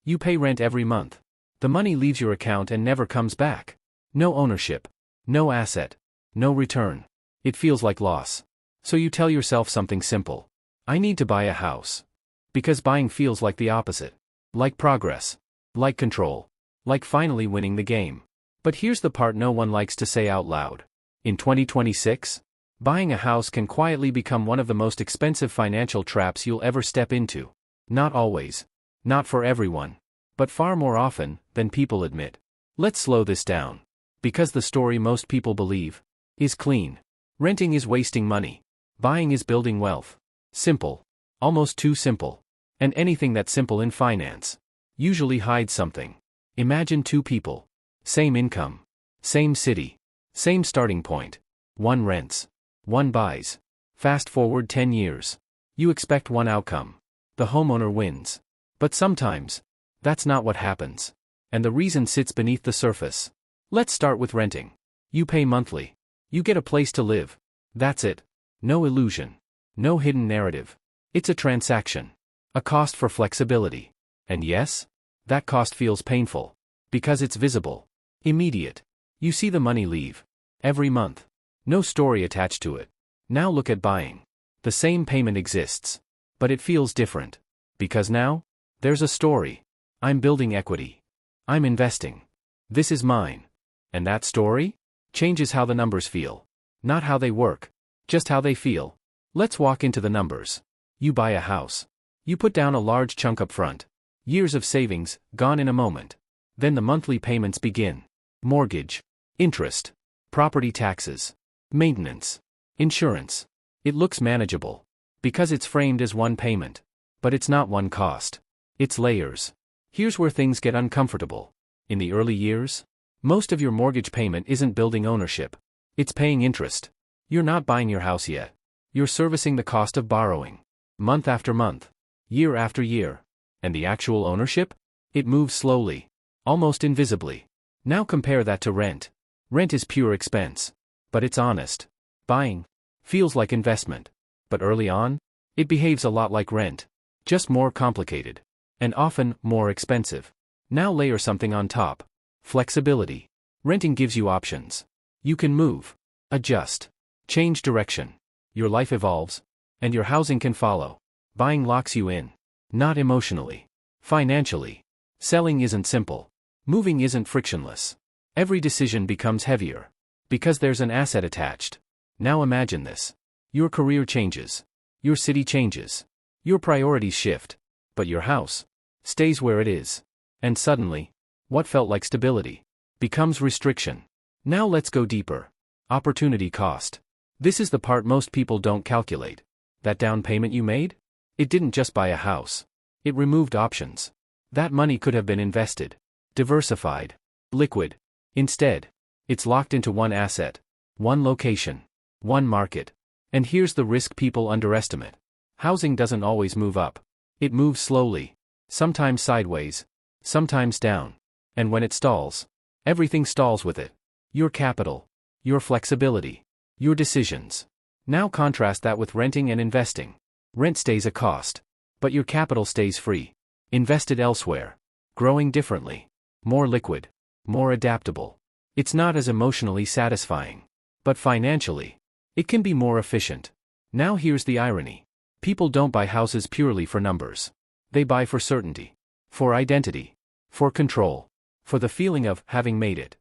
You pay rent every month. The money leaves your account and never comes back. No ownership. No asset. No return. It feels like loss. So you tell yourself something simple. I need to buy a house. Because buying feels like the opposite. Like progress. Like control. Like finally winning the game. But here's the part no one likes to say out loud. In 2026, buying a house can quietly become one of the most expensive financial traps you'll ever step into. Not always. Not for everyone. But far more often than people admit. Let's slow this down. Because the story most people believe is clean. Renting is wasting money. Buying is building wealth. Simple. Almost too simple. And anything that's simple in finance usually hides something. Imagine two people. Same income. Same city. Same starting point. One rents. One buys. Fast forward 10 years. You expect one outcome. The homeowner wins. But sometimes, that's not what happens. And the reason sits beneath the surface. Let's start with renting. You pay monthly. You get a place to live. That's it. No illusion. No hidden narrative. It's a transaction. A cost for flexibility. And yes, that cost feels painful. Because it's visible. Immediate. You see the money leave. Every month. No story attached to it. Now look at buying. The same payment exists. But it feels different. Because now, there's a story. I'm building equity. I'm investing. This is mine. And that story changes how the numbers feel. Not how they work. Just how they feel. Let's walk into the numbers. You buy a house. You put down a large chunk up front. Years of savings, gone in a moment. Then the monthly payments begin. Mortgage. Interest. Property taxes. Maintenance. Insurance. It looks manageable. Because it's framed as one payment. But it's not one cost. It's layers. Here's where things get uncomfortable. In the early years, most of your mortgage payment isn't building ownership. It's paying interest. You're not buying your house yet. You're servicing the cost of borrowing. Month after month. Year after year. And the actual ownership? It moves slowly. Almost invisibly. Now compare that to rent. Rent is pure expense. But it's honest. Buying feels like investment. But early on, it behaves a lot like rent. Just more complicated. And often more expensive. Now layer something on top. Flexibility. Renting gives you options. You can move. Adjust. Change direction. Your life evolves. And your housing can follow. Buying locks you in. Not emotionally. Financially. Selling isn't simple. Moving isn't frictionless. Every decision becomes heavier. Because there's an asset attached. Now imagine this. Your career changes. Your city changes. Your priorities shift. But your house stays where it is. And suddenly, what felt like stability becomes restriction. Now let's go deeper. Opportunity cost. This is the part most people don't calculate. That down payment you made? It didn't just buy a house. It removed options. That money could have been invested. Diversified. Liquid. Instead, it's locked into one asset. One location. One market. And here's the risk people underestimate. Housing doesn't always move up. It moves slowly. Sometimes sideways. Sometimes down. And when it stalls, everything stalls with it. Your capital. Your flexibility. Your decisions. Now contrast that with renting and investing. Rent stays a cost. But your capital stays free. Invested elsewhere. Growing differently. More liquid. More adaptable. It's not as emotionally satisfying. But financially, it can be more efficient. Now here's the irony. People don't buy houses purely for numbers. They buy for certainty. For identity. For control. For the feeling of having made it.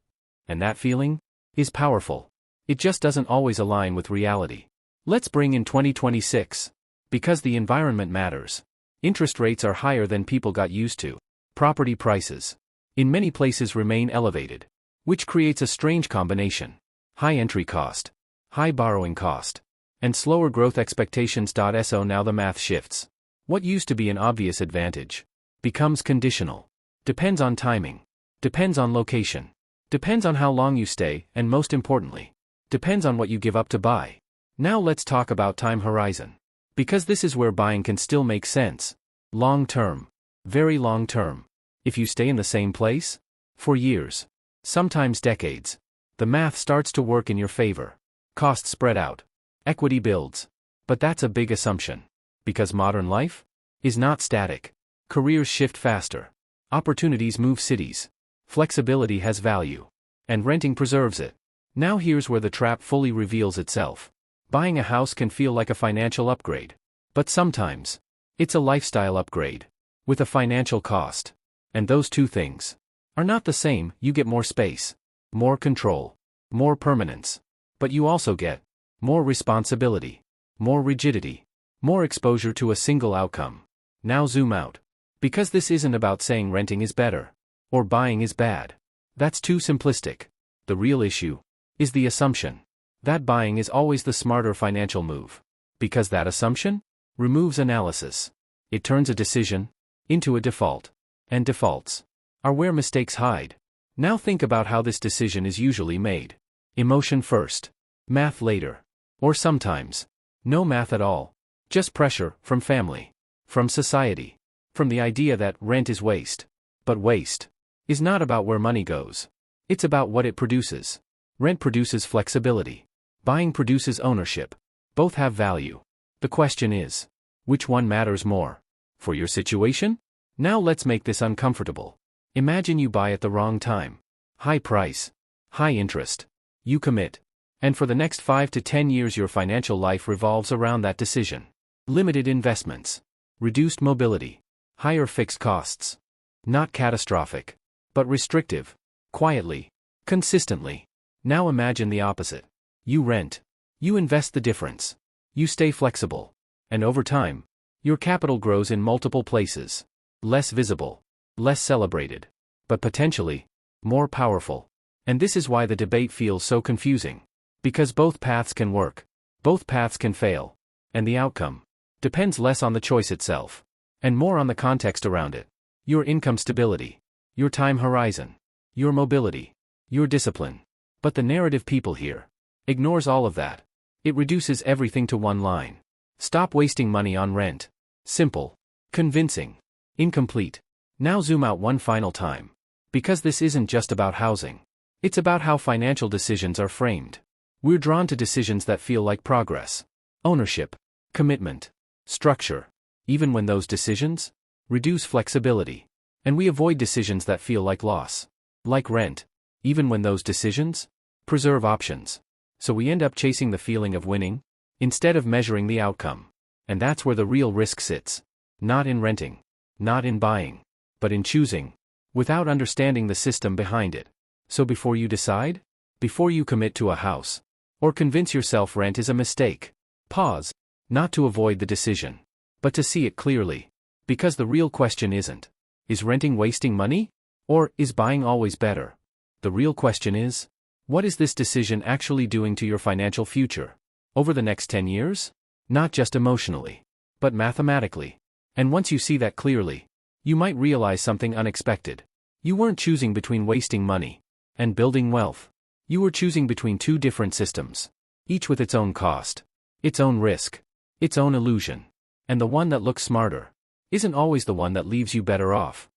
And that feeling is powerful. It just doesn't always align with reality. Let's bring in 2026. Because the environment matters. Interest rates are higher than people got used to. Property prices, in many places, remain elevated. Which creates a strange combination. High entry cost. High borrowing cost. And slower growth expectations. So now the math shifts. What used to be an obvious advantage becomes conditional. Depends on timing. Depends on location. Depends on how long you stay, and most importantly, depends on what you give up to buy. Now let's talk about time horizon. Because this is where buying can still make sense. Long term. Very long term. If you stay in the same place for years, sometimes decades, the math starts to work in your favor. Costs spread out. Equity builds. But that's a big assumption. Because modern life is not static. Careers shift faster. Opportunities move cities. Flexibility has value. And renting preserves it. Now here's where the trap fully reveals itself. Buying a house can feel like a financial upgrade. But sometimes, it's a lifestyle upgrade. With a financial cost. And those two things are not the same. You get more space, more control, more permanence. But you also get more responsibility, more rigidity, more exposure to a single outcome. Now zoom out. Because this isn't about saying renting is better, or buying is bad. That's too simplistic. The real issue is the assumption that buying is always the smarter financial move. Because that assumption removes analysis. It turns a decision into a default. And defaults are where mistakes hide. Now think about how this decision is usually made. Emotion first, math later. Or sometimes, no math at all. Just pressure from family, from society, from the idea that rent is waste. But waste is not about where money goes. It's about what it produces. Rent produces flexibility. Buying produces ownership. Both have value. The question is, which one matters more? For your situation? Now let's make this uncomfortable. Imagine you buy at the wrong time. High price. High interest. You commit. And for the next 5 to 10 years your financial life revolves around that decision. Limited investments. Reduced mobility. Higher fixed costs. Not catastrophic. But restrictive. Quietly. Consistently. Now imagine the opposite. You rent. You invest the difference. You stay flexible. And over time, your capital grows in multiple places. Less visible. Less celebrated. But potentially, more powerful. And this is why the debate feels so confusing. Because both paths can work. Both paths can fail. And the outcome depends less on the choice itself. And more on the context around it. Your income stability. Your time horizon. Your mobility. Your discipline. But the narrative people here ignores all of that. It reduces everything to one line. Stop wasting money on rent. Simple. Convincing. Incomplete. Now zoom out one final time. Because this isn't just about housing. It's about how financial decisions are framed. We're drawn to decisions that feel like progress. Ownership. Commitment. Structure. Even when those decisions reduce flexibility. And we avoid decisions that feel like loss. Like rent. Even when those decisions preserve options. So we end up chasing the feeling of winning, instead of measuring the outcome. And that's where the real risk sits. Not in renting. Not in buying. But in choosing. Without understanding the system behind it. So before you decide, before you commit to a house, or convince yourself rent is a mistake, pause. Not to avoid the decision, but to see it clearly. Because the real question isn't, is renting wasting money? Or is buying always better? The real question is, what is this decision actually doing to your financial future? Over the next 10 years? Not just emotionally, but mathematically. And once you see that clearly, you might realize something unexpected. You weren't choosing between wasting money and building wealth. You were choosing between two different systems, each with its own cost, its own risk, its own illusion. And the one that looks smarter isn't always the one that leaves you better off.